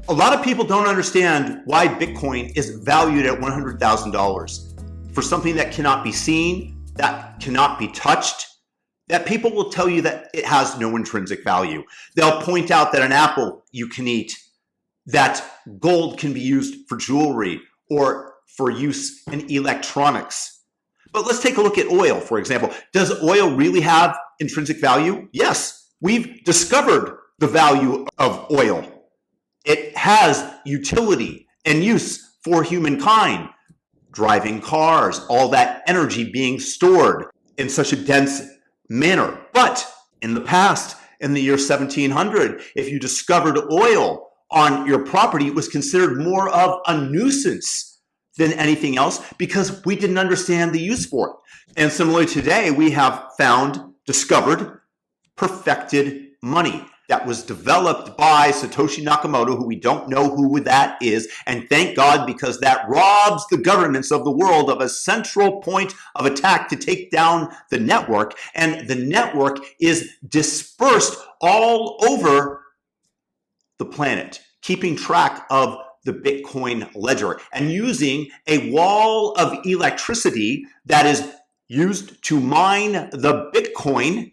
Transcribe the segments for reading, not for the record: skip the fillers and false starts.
A lot of people don't understand why Bitcoin is valued at $100,000 for something that cannot be seen, that cannot be touched, that people will tell you that it has no intrinsic value. They'll point out that an apple you can eat, that gold can be used for jewelry or for use in electronics. But let's take a look at oil, for example. Does oil really have intrinsic value? Yes, we've discovered the value of oil. It has utility and use for humankind. Driving cars, all that energy being stored in such a dense manner. But in the past, in the year 1700, if you discovered oil on your property, it was considered more of a nuisance than anything else because we didn't understand the use for it. And similarly today, we have discovered perfected money that was developed by Satoshi Nakamoto, who we don't know who that is. And thank God, because that robs the governments of the world of a central point of attack to take down the network. And the network is dispersed all over the planet, keeping track of the Bitcoin ledger and using a wall of electricity that is used to mine the Bitcoin,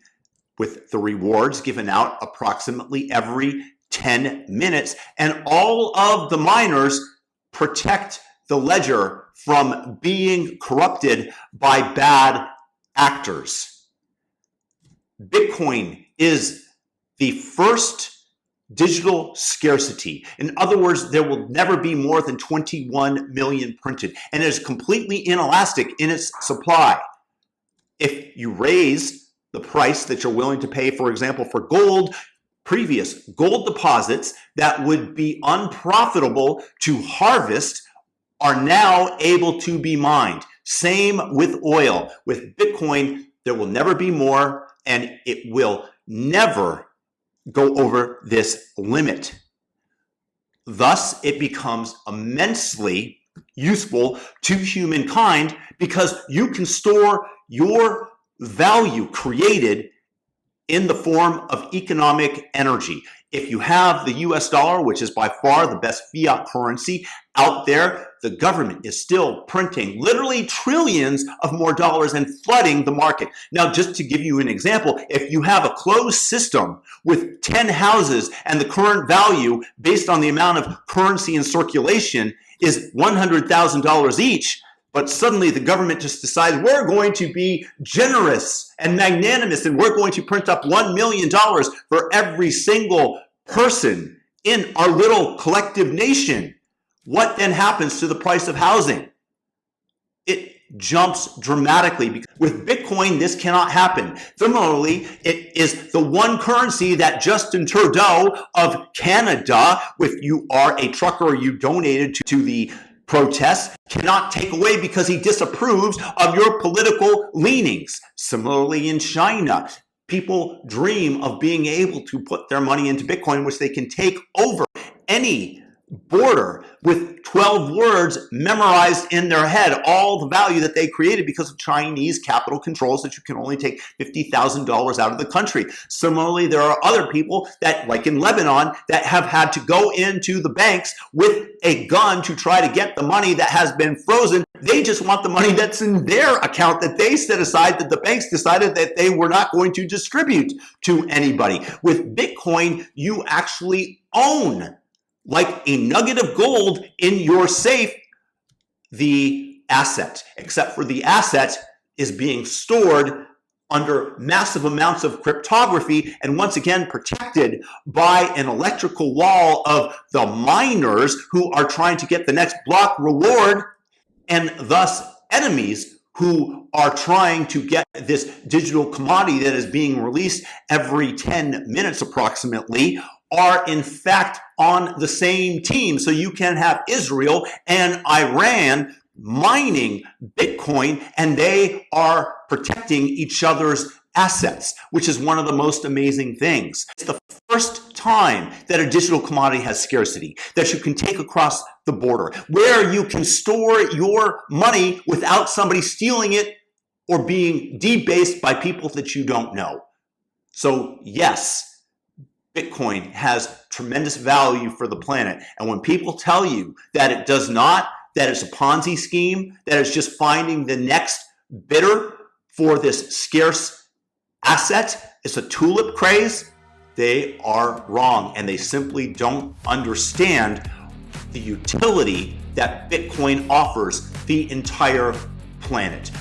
with the rewards given out approximately every 10 minutes. And all of the miners protect the ledger from being corrupted by bad actors. Bitcoin is the first digital scarcity. In other words, there will never be more than 21 million printed, and it is completely inelastic in its supply. If you raise the price that you're willing to pay, for example, for gold, previous gold deposits that would be unprofitable to harvest are now able to be mined. Same with oil. With Bitcoin, there will never be more, and it will never go over this limit. Thus, it becomes immensely useful to humankind because you can store your value created in the form of economic energy. If you have the US dollar, which is by far the best fiat currency out there, the government is still printing literally trillions of more dollars and flooding the market. Now, just to give you an example, if you have a closed system with 10 houses and the current value based on the amount of currency in circulation is $100,000 each, but suddenly the government just decides we're going to be generous and magnanimous and we're going to print up $1 million for every single person in our little collective nation. What then happens to the price of housing? It jumps dramatically. With Bitcoin, this cannot happen. Similarly, it is the one currency that Justin Trudeau of Canada, if you are a trucker or you donated to the protests, cannot take away because he disapproves of your political leanings. Similarly, in China, people dream of being able to put their money into Bitcoin, which they can take over any border with 12 words memorized in their head, all the value that they created because of Chinese capital controls that you can only take $50,000 out of the country. Similarly, there are other people that, like in Lebanon, that have had to go into the banks with a gun to try to get the money that has been frozen. They just want the money that's in their account that they set aside, that the banks decided that they were not going to distribute to anybody. With Bitcoin, you actually own, like a nugget of gold in your safe, the asset, except for the asset is being stored under massive amounts of cryptography and once again protected by an electrical wall of the miners who are trying to get the next block reward, and thus enemies who are trying to get this digital commodity that is being released every 10 minutes approximately are in fact on the same team. So you can have Israel and Iran mining Bitcoin, and they are protecting each other's assets, which is one of the most amazing things. It's the first time that a digital commodity has scarcity, that you can take across the border, where you can store your money without somebody stealing it or being debased by people that you don't know. So yes, Bitcoin has tremendous value for the planet. And when people tell you that it does not, that it's a Ponzi scheme, that it's just finding the next bidder for this scarce asset, it's a tulip craze, they are wrong, and they simply don't understand the utility that Bitcoin offers the entire planet.